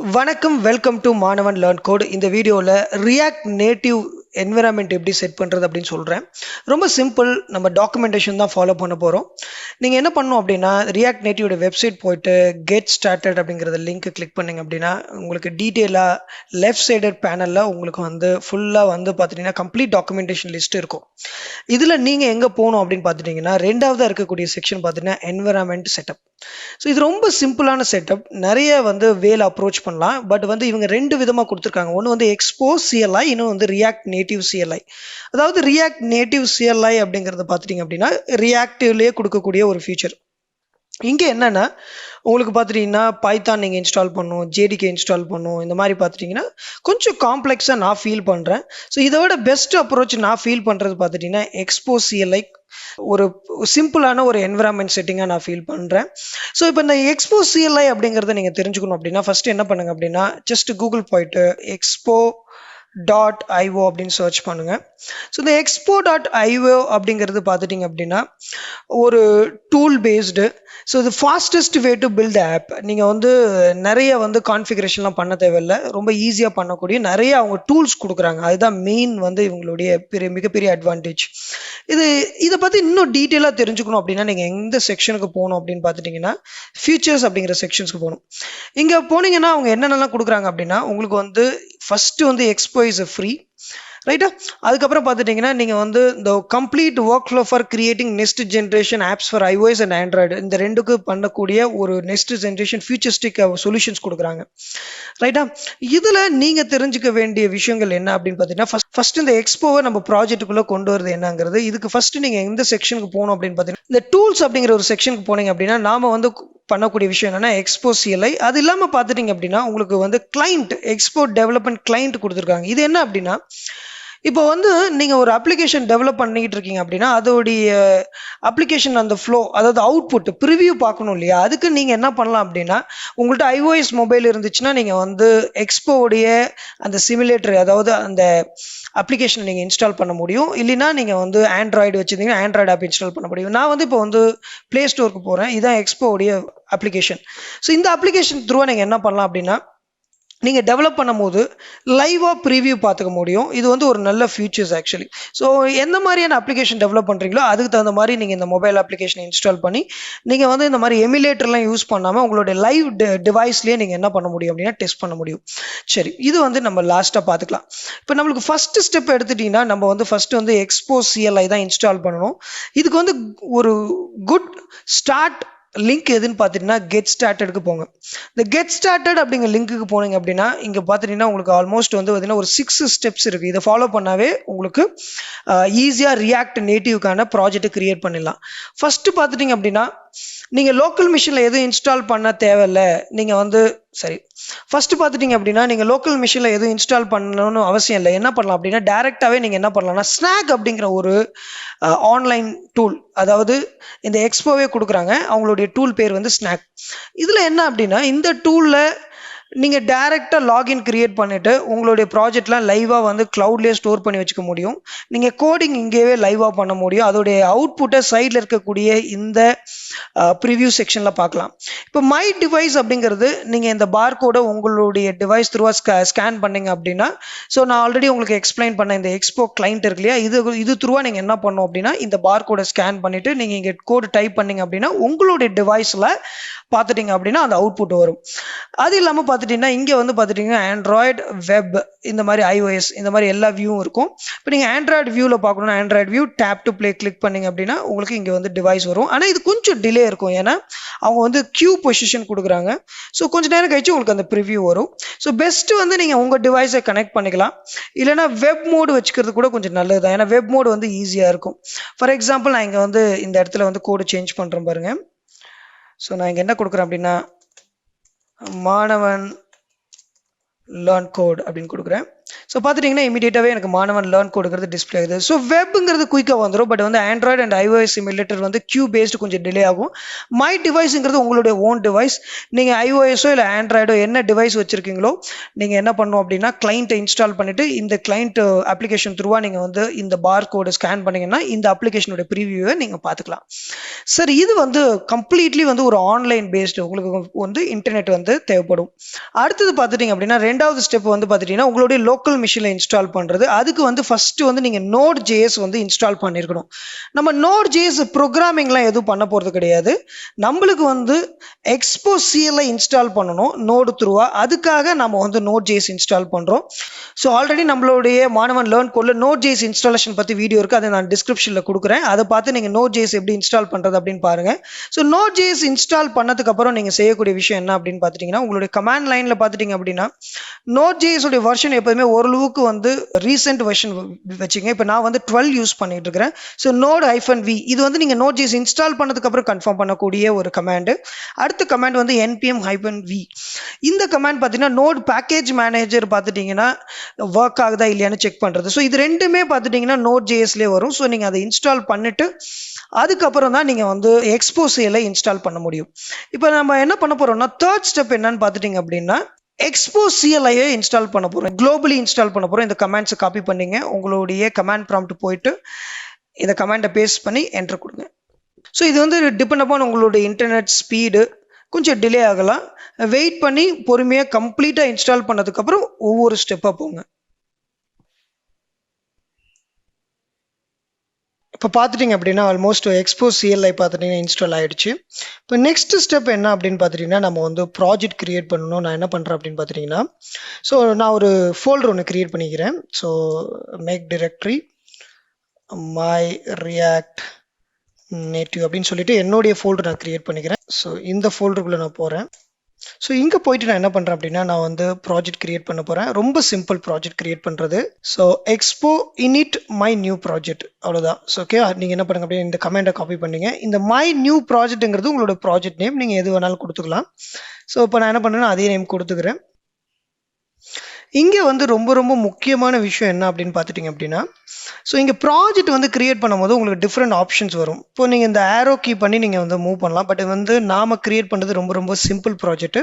வணக்கம், welcome to மாணவன் learn code. இந்த வீடியோவில் ரியாக்ட் நேட்டிவ் என்விரான்மெண்ட் எப்படி செட் பண்ணுறது அப்படின்னு சொல்கிறேன். ரொம்ப சிம்பிள். நம்ம டாக்குமெண்டேஷன் தான் ஃபாலோ பண்ண போகிறோம். நீங்கள் என்ன பண்ணணும் அப்படின்னா, ரியாக்ட் நேட்டிவோட வெப்சைட் போயிட்டு கெட் ஸ்டார்டட் அப்படிங்கிறத லிங்க் கிளிக் பண்ணிங்க அப்படின்னா உங்களுக்கு டீட்டெயிலாக லெஃப்ட் சைடட் பேனலில் உங்களுக்கு வந்து ஃபுல்லாக வந்து பார்த்துட்டிங்கன்னா கம்ப்ளீட் டாக்குமெண்டேஷன் லிஸ்ட் இருக்கும். இதில் நீங்கள் எங்கே போகணும் அப்படின்னு பார்த்துட்டிங்கன்னா, ரெண்டாவதாக இருக்கக்கூடிய செக்ஷன் பார்த்தீங்கன்னா என்விரான்மெண்ட் செட்டப். ஸோ இது ரொம்ப சிம்பிளான செட்டப். நிறைய வந்து வேலை அப்ரோச் பண்ணலாம். பட் வந்து இவங்க ரெண்டு விதமாக கொடுத்துருக்காங்க. ஒன்று வந்து எக்ஸ்போஸ் சிஎல்ஐ, இன்னும் வந்து ரியாக்ட் நேட்டிவ் சிஎல்ஐ. அதாவது ரியாக்ட் நேட்டிவ் சிஎல்ஐ அப்படிங்கிறத பார்த்துட்டிங்க அப்படின்னா ரியாக்டிவ்லேயே கொடுக்கக்கூடிய ஒரு ஃபீச்சர். இங்கே என்னென்னா உங்களுக்கு பார்த்துட்டிங்கன்னா பைத்தான் நீங்கள் இன்ஸ்டால் பண்ணணும், ஜேடிகே இன்ஸ்டால் பண்ணணும். இந்த மாதிரி பார்த்துட்டிங்கன்னா கொஞ்சம் காம்ப்ளெக்ஸாக நான் ஃபீல் பண்ணுறேன். ஸோ இதோட பெஸ்ட் அப்ரோச் நான் ஃபீல் பண்ணுறது பார்த்துட்டிங்கன்னா எக்ஸ்போஸ் சிஎல்ஐ ஒரு சிம்பிளான ஒரு என்விரான்மெண்ட் செட்டிங்காக நான் ஃபீல் பண்ணுறேன். ஸோ இப்போ இந்த எக்ஸ்போ சிஎல்ஐ அப்படிங்கிறத நீங்கள் தெரிஞ்சுக்கணும் அப்படின்னா ஃபஸ்ட்டு என்ன பண்ணுங்க அப்படின்னா, ஜஸ்ட் கூகுள் போயிட்டு expo.io அப்படின்னு சர்ச் பண்ணுங்க. ஸோ இந்த expo.io அப்படிங்கிறது பார்த்துட்டிங்க அப்படின்னா ஒரு டூல் பேஸ்டு. ஸோ இது fastest way to build app. நீங்கள் வந்து நிறைய வந்து கான்ஃபிகரேஷன்லாம் பண்ண தேவையில்லை. ரொம்ப ஈஸியாக பண்ணக்கூடிய நிறைய அவங்க டூல்ஸ் கொடுக்குறாங்க. அதுதான் மெயின் வந்து இவங்களுடைய மிகப்பெரிய அட்வான்டேஜ். இதை பற்றி இன்னும் டீட்டெயிலாக தெரிஞ்சுக்கணும் அப்படின்னா நீங்கள் எந்த செக்ஷனுக்கு போகணும் அப்படின்னு பார்த்துட்டிங்கன்னா ஃபியூச்சர்ஸ் அப்படிங்கிற செக்ஷன்ஸ்க்கு போகணும். இங்கே போனீங்கன்னா அவங்க என்னென்னலாம் கொடுக்குறாங்க அப்படின்னா உங்களுக்கு வந்து ஃபஸ்ட்டு வந்து எக்ஸ்போ இஸ் ஃப்ரீ, ரைட்டா. அதுக்கப்புறம் பார்த்துட்டிங்கன்னா நீங்கள் வந்து இந்த complete work flow for creating next generation apps for iOS and Android, இந்த ரெண்டுக்கு பண்ணக்கூடிய ஒரு நெக்ஸ்ட் ஜென்ரேஷன் ஃபியூச்சரிஸ்டிக் சொல்யூஷன்ஸ் கொடுக்குறாங்க, ரைட்டா. இதில் நீங்கள் தெரிஞ்சுக்க வேண்டிய விஷயங்கள் என்ன அப்படின்னு பார்த்தீங்கன்னா, ஃபர்ஸ்ட் இந்த எக்ஸ்போவை நம்ம ப்ராஜெக்ட்டுக்குள்ளே கொண்டு வரது என்னங்கிறது. இதுக்கு ஃபர்ஸ்ட் நீங்கள் எந்த செக்ஷனுக்கு போகணும் அப்படின்னு பார்த்தீங்கன்னா, இந்த டூல்ஸ் அப்படிங்கிற ஒரு செக்ஷனுக்கு போனீங்க அப்படின்னா நாம வந்து பண்ணக்கூடிய விஷயம் என்னன்னா எக்ஸ்போ சிஎல்ஐ. அது இல்லாமல் பார்த்துட்டிங்க அப்படின்னா உங்களுக்கு வந்து கிளைண்ட் எக்ஸ்போ டெவலப்மெண்ட் கிளைண்ட் கொடுத்துருக்காங்க. இது என்ன அப்படின்னா, இப்போ வந்து நீங்கள் ஒரு அப்ளிகேஷன் டெவலப் பண்ணிக்கிட்டு இருக்கீங்க அப்படின்னா அதோடைய அப்ளிகேஷன் அந்த ஃப்ளோ, அதாவது அவுட்புட் ப்ரிவியூ பார்க்கணும் இல்லையா. அதுக்கு நீங்கள் என்ன பண்ணலாம் அப்படின்னா, உங்கள்கிட்ட iOS மொபைல் இருந்துச்சுன்னா நீங்கள் வந்து எக்ஸ்போவுடைய அந்த சிமுலேட்டர், அதாவது அந்த அப்ளிகேஷனை நீங்கள் இன்ஸ்டால் பண்ண முடியும். இல்லைனா நீங்கள் வந்து ஆண்ட்ராய்டு வச்சுருந்தீங்கன்னா ஆண்ட்ராய்டு ஆப் இன்ஸ்டால் பண்ண முடியும். நான் வந்து இப்போ வந்து ப்ளே ஸ்டோருக்கு போகிறேன். இதுதான் எக்ஸ்போவுடைய அப்ளிகேஷன். ஸோ இந்த அப்ளிகேஷன் த்ரூவாக நீங்கள் என்ன பண்ணலாம் அப்படின்னா, நீங்கள் டெவலப் பண்ணும் போது லைவாக ப்ரீவியூ பார்த்துக்க முடியும். இது வந்து ஒரு நல்ல ஃபியூச்சர்ஸ் ஆக்சுவலி. ஸோ எந்த மாதிரியான அப்ளிகேஷன் டெவலப் பண்ணுறீங்களோ அதுக்கு தகுந்த மாதிரி நீங்கள் இந்த மொபைல் அப்ளிகேஷனை இன்ஸ்டால் பண்ணி நீங்கள் வந்து இந்த மாதிரி எமுலேட்டர்லாம் யூஸ் பண்ணாமல் உங்களுடைய லைவ் டிவைஸ்லேயே நீங்கள் என்ன பண்ண முடியும் அப்படின்னா டெஸ்ட் பண்ண முடியும். சரி, இது வந்து நம்ம லாஸ்ட்டாக பார்த்துக்கலாம். இப்போ நம்மளுக்கு ஃபஸ்ட்டு ஸ்டெப் எடுத்துட்டிங்கன்னா நம்ம வந்து ஃபஸ்ட்டு வந்து எக்ஸ்போ சிஎல்ஐ தான் இன்ஸ்டால் பண்ணணும். இதுக்கு வந்து ஒரு குட் ஸ்டார்ட் லிங்க் எதுன்னு பார்த்துட்டிங்கன்னா கெட் ஸ்டார்டடுக்கு போங்க. இந்த கெட் ஸ்டார்டட் அப்படிங்கிற லிங்க்குக்கு போனீங்க அப்படின்னா இங்கே பார்த்துட்டிங்கன்னா உங்களுக்கு ஆல்மோஸ்ட் வந்து பார்த்தீங்கன்னா ஒரு 6 ஸ்டெப்ஸ் இருக்குது. இதை ஃபாலோ பண்ணாவே உங்களுக்கு ஈஸியாக ரியாக்ட் நேட்டிவ்க்கான ப்ராஜெக்ட் கிரியேட் பண்ணிடலாம். ஃபஸ்ட்டு பார்த்துட்டிங்க அப்படின்னா நீங்கள் லோக்கல் மிஷினில் எதுவும் இன்ஸ்டால் பண்ண தேவையில்லை. நீங்கள் வந்து சரி ஃபஸ்ட்டு பார்த்துட்டிங்க அப்படின்னா நீங்கள் லோக்கல் மிஷினில் எதுவும் இன்ஸ்டால் பண்ணணும்னு அவசியம் இல்லை. என்ன பண்ணலாம் அப்படின்னா டேரெக்டாகவே நீங்கள் என்ன பண்ணலாம்னா ஸ்நாக் அப்படிங்கிற ஒரு ஆன்லைன் டூல், அதாவது இந்த எக்ஸ்போவே கொடுக்குறாங்க. அவங்களுடைய டூல் பேர் வந்து ஸ்நாக். இதில் என்ன அப்படின்னா இந்த டூலில் நீங்கள் டேரெக்டாக லாகின் கிரியேட் பண்ணிவிட்டு உங்களுடைய ப்ராஜெக்ட்லாம் லைவாக வந்து க்ளவுட்லேயே ஸ்டோர் பண்ணி வச்சுக்க முடியும். நீங்கள் கோடிங் இங்கேயே லைவாக பண்ண முடியும். அதோடைய அவுட்புட்டை சைடில் இருக்கக்கூடிய இந்த ப்ரிவ்யூ செக்ஷனில் பார்க்கலாம். இப்போ மை டிவைஸ் அப்படிங்கிறது நீங்கள் இந்த பார்கோடை உங்களுடைய டிவைஸ் த்ரூவாக ஸ்கேன் பண்ணிங்க அப்படின்னா, ஸோ நான் ஆல்ரெடி உங்களுக்கு எக்ஸ்பிளைன் பண்ண இந்த எக்ஸ்போ கிளைண்ட் இருக்கு இல்லையா, இது த்ரூவாக நீங்கள் என்ன பண்ணணும் அப்படின்னா இந்த பார்கோடை ஸ்கேன் பண்ணிவிட்டு நீங்கள் இங்கே கோடு டைப் பண்ணிங்க அப்படின்னா உங்களுடைய டிவைஸில் பார்த்துட்டிங்க அப்படின்னா அந்த அவுட்புட் வரும். அது இல்லாமல் பார்த்துட்டிங்கன்னா இங்கே வந்து பார்த்துட்டிங்கன்னா ஆண்ட்ராய்டு, வெப், இந்த மாதிரி iOS, இந்த மாதிரி எல்லா வியூவும் இருக்கும். இப்போ நீங்கள் ஆண்ட்ராய்டு வியூவில் பார்க்கணுன்னா Android view tape to play click பண்ணிங்க அப்படின்னா உங்களுக்கு இங்கே வந்து டிவைஸ் வரும். ஆனால் இது கொஞ்சம் டிலே இருக்கும். ஏன்னா அவங்க வந்து கியூ பொசிஷன் கொடுக்குறாங்க. ஸோ கொஞ்சம் நேரம் கழிச்சு உங்களுக்கு அந்த ப்ரிவ்யூ வரும். ஸோ பெஸ்ட்டு வந்து நீங்கள் உங்கள் டிவைஸை கனெக்ட் பண்ணிக்கலாம். இல்லைனா வெப் மோடு வச்சுக்கிறது கூட கொஞ்சம் நல்லது தான். ஏன்னா வெப் மோடு வந்து ஈஸியாக இருக்கும். ஃபார் எக்ஸாம்பிள் நான் இங்கே வந்து இந்த இடத்துல வந்து கோடு சேஞ்ச் பண்ணுறேன் பாருங்கள். ஸோ நான் இங்கே என்ன கொடுக்குறேன் அப்படின்னா மாணவன் லேர்ன் கோட் அப்படின்னு கொடுக்குறேன். ஸோ பார்த்துட்டிங்கன்னா இமீடியட்டாகவே எனக்கு மாணவன் லேர்ன் கொடுக்குறது டிஸ்பிளே ஆகுது. ஸோ வெப்புங்கிறது குயிக்காக வந்துடும். பட் வந்து ஆண்ட்ராய்டு அண்ட் iOS சிமுலேட்டர் வந்து கியூ பேஸ்டு கொஞ்சம் டிலே ஆகும். மை டிவைஸுங்கிறது உங்களுடைய ஓன் டிவைஸ். நீங்கள் iOSஓ இல்லை ஆண்ட்ராய்டோ என்ன டிவைஸ் வச்சுருக்கீங்களோ நீங்கள் என்ன பண்ணணும் அப்படின்னா கிளைண்ட்டை இன்ஸ்டால் பண்ணிவிட்டு இந்த கிளைண்ட் அப்ளிகேஷன் த்ரூவாக நீங்கள் வந்து இந்த பார் கோடு ஸ்கேன் பண்ணிங்கன்னா இந்த அப்ளிகேஷனோட ப்ரீவியூவை நீங்கள் பார்த்துக்கலாம். சார் இது வந்து கம்ப்ளீட்லி வந்து ஒரு ஆன்லைன் பேஸ்டு, உங்களுக்கு வந்து இன்டர்நெட் வந்து தேவைப்படும். அடுத்தது பார்த்துட்டிங்க அப்படின்னா ரெண்டாவது ஸ்டெப் வந்து பார்த்துட்டிங்கன்னா உங்களுடைய லோக்கல் மிஷினில் இன்ஸ்டால் பண்ணுறது. அதுக்கு வந்து ஃபஸ்ட்டு வந்து நீங்கள் Node.js வந்து இன்ஸ்டால் பண்ணியிருக்கணும். நம்ம Node.js ப்ரோக்ராமிங்லாம் எதுவும் பண்ண போகிறது கிடையாது. நம்மளுக்கு வந்து எக்ஸ்போ CLI இன்ஸ்டால் பண்ணணும் நோடு த்ரூவாக. அதுக்காக நம்ம வந்து Node.js இன்ஸ்டால் பண்ணுறோம். ஸோ ஆல்ரெடி நம்மளுடைய மாணவன் லேர்ன் கோடில் Node.js இன்ஸ்டாலேஷன் பற்றி வீடியோ இருக்குது, அதை நான் டிஸ்கிரிப்ஷனில் கொடுக்குறேன். அதை பார்த்து நீங்கள் Node.js எப்படி இன்ஸ்டால் பண்ணுறது அப்படின்னு பாருங்கள். ஸோ Node.js இன்ஸ்டால் பண்ணதுக்கப்புறம் நீங்கள் செய்யக்கூடிய விஷயம் என்ன அப்படின்னு பார்த்துட்டிங்கன்னா உங்களுடைய கமாண்ட் லைனில் பார்த்துட்டிங்க அப்படின்னா Node.js உடைய வெர்ஷன் எப்போதுமே ஓரளவுக்கு வந்து ரீசெண்ட் வெர்ஷன் வச்சுங்க. இப்போ நான் வந்து 12 யூஸ் பண்ணிட்டு இருக்கிறேன். ஸோ Node-v இது வந்து நீங்கள் Node.js இன்ஸ்டால் பண்ணதுக்கப்புறம் கன்ஃபார்ம் பண்ணக்கூடிய ஒரு கமாண்டு. அடுத்த கமாண்ட் வந்து npm-v. இந்த கமாண்ட் பார்த்தீங்கன்னா நோட் பேக்கேஜ் மேனேஜர் பார்த்துட்டிங்கன்னா ஒர்க் ஆகுதா இல்லையான்னு செக் பண்ணுறது. ஸோ இது ரெண்டுமே பார்த்துட்டிங்கன்னா Node.jsலேயே வரும். ஸோ நீங்கள் அதை இன்ஸ்டால் பண்ணிவிட்டு அதுக்கப்புறம் தான் நீங்கள் வந்து எக்ஸ்போ CLI இன்ஸ்டால் பண்ண முடியும். இப்போ நம்ம என்ன பண்ண போகிறோம்னா தேர்ட் ஸ்டெப் என்னன்னு பார்த்துட்டிங்க அப்படின்னா எக்ஸ்போ CLI இன்ஸ்டால் பண்ண போகிறோம். குளோபலி இன்ஸ்டால் பண்ண போகிறோம். இந்த கமாண்ட்ஸை காப்பி பண்ணிங்க. உங்களுடைய கமாண்ட் ப்ராம்ப்ட் போயிட்டு இந்த கமாண்டை பேஸ்ட் பண்ணி என்டர் கொடுங்க. ஸோ இது வந்து டிபெண்ட் அப்பான் உங்களுடைய இன்டர்நெட் ஸ்பீடு கொஞ்சம் டிலே ஆகலாம். வெயிட் பண்ணி பொறுமையாக கம்ப்ளீட்டாக இன்ஸ்டால் பண்ணதுக்கப்புறம் ஒவ்வொரு ஸ்டெப்பாக போங்க. இப்போ பார்த்துட்டிங்க அப்படின்னா ஆல்மோஸ்ட் எக்ஸ்போ CLI பார்த்துட்டிங்கன்னா இன்ஸ்டால் ஆகிடுச்சு. இப்போ நெக்ஸ்ட் ஸ்டெப் என்ன அப்படின்னு பார்த்துட்டிங்கன்னா நம்ம வந்து ப்ராஜெக்ட் க்ரியேட் பண்ணணும். நான் என்ன பண்ணுறேன் அப்படின்னு பார்த்துட்டிங்கன்னா ஸோ நான் ஒரு ஃபோல்டர் ஒன்று க்ரியேட் பண்ணிக்கிறேன். So make directory my React Native அப்படின்னு சொல்லிட்டு என்னுடைய ஃபோல்டர் நான் க்ரியேட் பண்ணிக்கிறேன். ஸோ இந்த ஃபோல்டருக்குள்ளே நான் போகிறேன். ஸோ இங்கே போயிட்டு நான் என்ன பண்ணுறேன் அப்படின்னா நான் வந்து ப்ராஜெக்ட் கிரியேட் பண்ண போகிறேன். ரொம்ப சிம்பிள் ப்ராஜெக்ட் கிரியேட் பண்ணுறது. So expo init my new project அவ்வளோதான். ஸோ ஓகே, நீங்கள் என்ன பண்ணுங்க அப்படின்னா இந்த கமெண்டை காப்பி பண்ணிங்க. இந்த மை நியூ ப்ராஜெக்ட்டுங்கிறது உங்களோட ப்ராஜெக்ட் நேம், நீங்கள் எது வேணாலும் கொடுத்துக்கலாம். ஸோ இப்போ நான் என்ன பண்ணுறேன்னா அதே நேம் கொடுத்துக்கிறேன். இங்கே வந்து ரொம்ப ரொம்ப முக்கியமான விஷயம் என்ன அப்படின்னு பார்த்துட்டிங்க அப்படின்னா ஸோ இங்கே ப்ராஜெக்ட் வந்து கிரியேட் பண்ணும்போது உங்களுக்கு டிஃப்ரெண்ட் ஆப்ஷன்ஸ் வரும். இப்போ நீங்கள் இந்த ஆரோ கீ பண்ணி நீங்கள் வந்து மூவ் பண்ணலாம். பட் வந்து நாம் கிரியேட் பண்ணுறது ரொம்ப ரொம்ப சிம்பிள் ப்ராஜெக்ட்.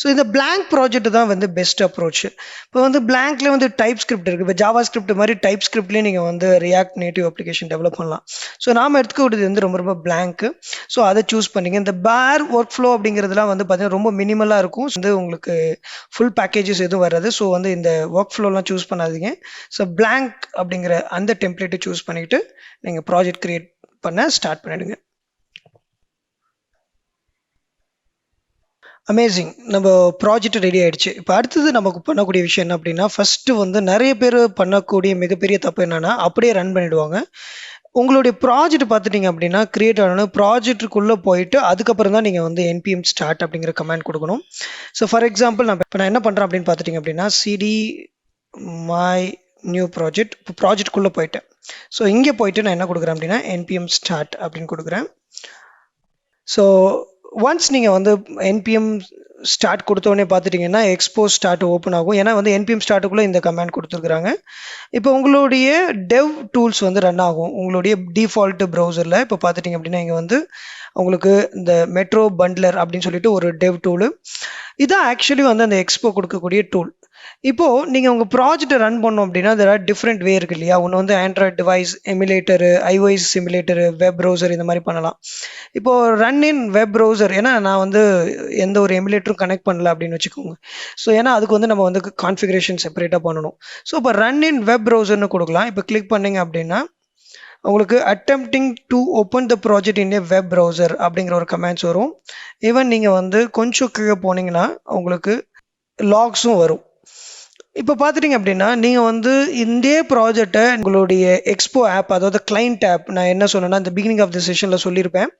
ஸோ இந்த பிளாங்க் ப்ராஜெக்ட் தான் வந்து பெஸ்ட் அப்ரோச். இப்போ வந்து பிளாங்க்ல வந்து டைப் ஸ்கிரிப்ட் இருக்குது. இப்போ ஜாவா ஸ்கிரிப்ட் மாதிரி டைப் ஸ்கிரிப்ட்லேயே நீங்கள் வந்து ரியாக்ட் நேட்டிவ் அப்ளிகேஷன் டெவலப் பண்ணலாம். ஸோ நாம் எடுத்துக்கிட்டது வந்து ரொம்ப ரொம்ப பிளாங்க்கு. ஸோ அதை சூஸ் பண்ணிங்க. இந்த பேர் ஒர்க் ஃப்ளோ அப்படிங்கிறதுலாம் வந்து பார்த்தீங்கன்னா ரொம்ப மினிமலாக இருக்கும். வந்து உங்களுக்கு ஃபுல் பேக்கேஜஸ் எதுவும் வராது. ஸோ வந்து இந்த ஒர்க் ஃப்ளோலாம் சூஸ் பண்ணாதீங்க. ஸோ பிளாங்க் அப்படிங்கிற அந்த டெம்ப்ளேட்டை சூஸ் பண்ணிக்கிட்டு நீங்கள் ப்ராஜெக்ட் கிரியேட் பண்ண ஸ்டார்ட் பண்ணிடுங்க. அமேசிங், நம்ம ப்ராஜெக்ட் ரெடி ஆகிடுச்சு. இப்போ அடுத்தது நமக்கு பண்ணக்கூடிய விஷயம் என்ன அப்படின்னா ஃபஸ்ட்டு வந்து நிறைய பேர் பண்ணக்கூடிய மிகப்பெரிய தப்பு என்னென்னா அப்படியே ரன் பண்ணிவிடுவாங்க. உங்களுடைய ப்ராஜெக்ட் பார்த்துட்டிங்க அப்படின்னா கிரியேட் ஆகணும். ப்ராஜெக்ட்டுக்குள்ளே போயிட்டு அதுக்கப்புறம் தான் நீங்கள் வந்து npm start அப்படிங்கிற கமெண்ட் கொடுக்கணும். ஸோ ஃபார் எக்ஸாம்பிள் நான் என்ன பண்ணுறேன் அப்படின்னு பார்த்துட்டிங்க அப்படின்னா cd my நியூ ப்ராஜெக்ட். இப்போ ப்ராஜெக்ட்குள்ளே போயிட்டேன். ஸோ இங்கே போயிட்டு நான் என்ன கொடுக்குறேன் அப்படின்னா npm start அப்படின்னு கொடுக்குறேன். ஸோ ஒன்ஸ் நீங்கள் வந்து npm start கொடுத்தோடனே பார்த்துட்டிங்கன்னா எக்ஸ்போ ஸ்டார்ட் ஓப்பன் ஆகும். ஏன்னா வந்து npm ஸ்டார்ட்டுக்குள்ளே இந்த கமெண்ட் கொடுத்துருக்குறாங்க. இப்போ உங்களுடைய டெவ் டூல்ஸ் வந்து ரன் ஆகும் உங்களுடைய டிஃபால்ட் ப்ரௌசரில். இப்போ பார்த்துட்டிங்க அப்படின்னா இங்கே வந்து உங்களுக்கு இந்த மெட்ரோ பண்ட்லர் அப்படின்னு சொல்லிட்டு ஒரு டெவ் டூலு. இதான் ஆக்சுவலி வந்து அந்த எக்ஸ்போ கொடுக்கக்கூடிய டூல். இப்போது நீங்கள் உங்கள் ப்ராஜெக்டை ரன் பண்ணோம் அப்படின்னா there are டிஃப்ரெண்ட் வே இருக்குது இல்லையா. ஒன்று வந்து android device emulator, iOS simulator, web browser இந்த மாதிரி பண்ணலாம். இப்போது ரன் இன் வெப் ப்ரௌசர், ஏன்னா நான் வந்து எந்த ஒரு எமுலேட்டரும் கனெக்ட் பண்ணல அப்படின்னு வச்சுக்கோங்க. ஸோ ஏன்னா அதுக்கு வந்து நம்ம வந்து கான்ஃபிகரேஷன் செப்பரேட்டாக பண்ணணும். ஸோ இப்போ ரன் இன் வெப் ப்ரௌசர்னு கொடுக்கலாம். இப்போ கிளிக் பண்ணிங்க அப்படின்னா உங்களுக்கு attempting to open the project in a web browser அப்படிங்கிற ஒரு கமெண்ட்ஸ் வரும். ஈவன் நீங்கள் வந்து கொஞ்சம் கீழே போனீங்கன்னா உங்களுக்கு லாக்ஸும் வரும். இப்போ பார்த்துட்டிங்க அப்படின்னா நீங்கள் வந்து இந்த ப்ராஜெக்டை உங்களுடைய எக்ஸ்போ ஆப், அதாவது கிளைண்ட் ஆப், நான் என்ன சொன்னேன்னா இந்த பிகினிங் ஆஃப் த செஷனில் சொல்லியிருப்பேன்.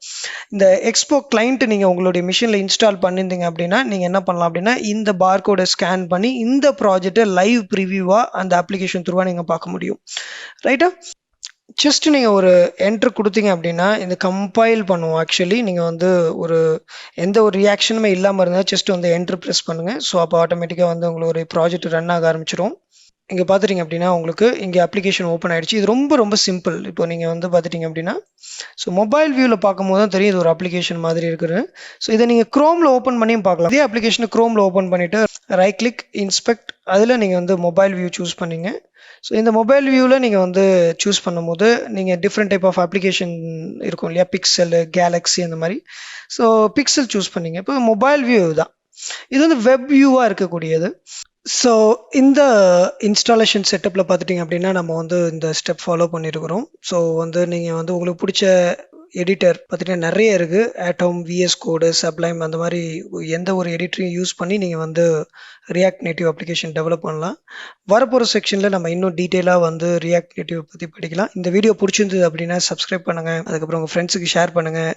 இந்த எக்ஸ்போ கிளைண்ட் நீங்கள் உங்களுடைய மிஷினில் இன்ஸ்டால் பண்ணியிருந்தீங்க அப்படின்னா நீங்கள் என்ன பண்ணலாம் அப்படின்னா இந்த பார்கோடை ஸ்கேன் பண்ணி இந்த ப்ராஜெக்டை லைவ் ப்ரிவியூவாக அந்த அப்ளிகேஷன் த்ரூவாக நீங்கள் பார்க்க முடியும். ரைட்டா? ஜஸ்ட் நீங்கள் ஒரு என்ட்ரு கொடுத்தீங்க அப்படின்னா இந்த கம்பைல் பண்ணுவோம். ஆக்சுவலி நீங்கள் வந்து எந்த ஒரு ரியாக்ஷனுமே இல்லாமல் இருந்தால் ஜஸ்ட் வந்து என்ட்ரு ப்ரெஸ் பண்ணுங்கள். ஸோ அப்போ ஆட்டோமேட்டிக்காக வந்து உங்களுக்கு ஒரு ப்ராஜெக்ட் ரன் ஆக ஆரம்பிச்சிடும். இங்கே பார்த்துட்டிங்க அப்படின்னா உங்களுக்கு இங்கே அப்ளிகேஷன் ஓப்பன் ஆகிடுச்சு. இது ரொம்ப ரொம்ப சிம்பிள். இப்போ நீங்கள் வந்து பார்த்துட்டிங்க அப்படின்னா ஸோ மொபைல் வியூவில் பார்க்கும்போது தான் தெரியும் இது ஒரு அப்ளிகேஷன் மாதிரி இருக்குது. ஸோ இதை நீங்கள் க்ரோமில் ஓப்பன் பண்ணியும் பார்க்கலாம். இதே அப்ளிகேஷனை க்ரோமில் ஓப்பன் பண்ணிவிட்டு ரைட் கிளிக் இன்ஸ்பெக்ட், அதில் நீங்கள் வந்து மொபைல் வியூ சூஸ் பண்ணிங்க. ஸோ இந்த மொபைல் வியூவில் நீங்கள் வந்து சூஸ் பண்ணும்போது நீங்கள் டிஃப்ரெண்ட் டைப் ஆஃப் அப்ளிகேஷன் இருக்கும் இல்லையா, பிக்சல், கேலக்ஸி அந்த மாதிரி. ஸோ பிக்சல் சூஸ் பண்ணிங்க. இப்போ மொபைல் வியூ தான், இது வந்து வெப் வியூவாக இருக்கக்கூடியது. ஸோ இந்த இன்ஸ்டாலேஷன் செட்டப்பில் பார்த்துட்டிங்க அப்படின்னா நம்ம வந்து இந்த ஸ்டெப் ஃபாலோ பண்ணியிருக்கிறோம். ஸோ வந்து நீங்கள் வந்து உங்களுக்கு பிடிச்ச எடிட்டர் பார்த்திங்கன்னா நிறைய இருக்குது. ஆட்டம், விஎஸ் கோடு, சப்ளைம், அந்த மாதிரி எந்த ஒரு எடிட்டரையும் யூஸ் பண்ணி நீங்கள் வந்து ரியாக்ட் நேட்டிவ் அப்ளிகேஷன் டெவலப் பண்ணலாம். வரப்போகிற செக்ஷனில் நம்ம இன்னும் டீட்டெயிலாக வந்து ரியாக்ட் நேட்டிவ் பற்றி படிக்கலாம். இந்த வீடியோ பிடிச்சிருந்தது அப்படின்னா சப்ஸ்கிரைப் பண்ணுங்கள், அதுக்கப்புறம் உங்கள் ஃப்ரெண்ட்ஸுக்கு ஷேர் பண்ணுங்கள்.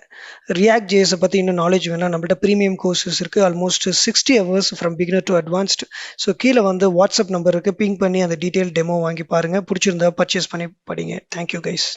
ரியாக்ட் ஜேஎஸை பற்றி இன்னும் நாலேஜ் வேணால் நம்மள்ட்ட ப்ரீமியம் கோர்சஸ் இருக்குது. Almost 60 hours from beginner to advanced. So கீழே வந்து வாட்ஸ்அப் நம்பர் இருக்குது, பிங் பண்ணி அந்த டீட்டெயில் டெமோ வாங்கி பாருங்கள். பிடிச்சிருந்தா பர்ச்சேஸ் பண்ணி படிங்க. Thank you guys.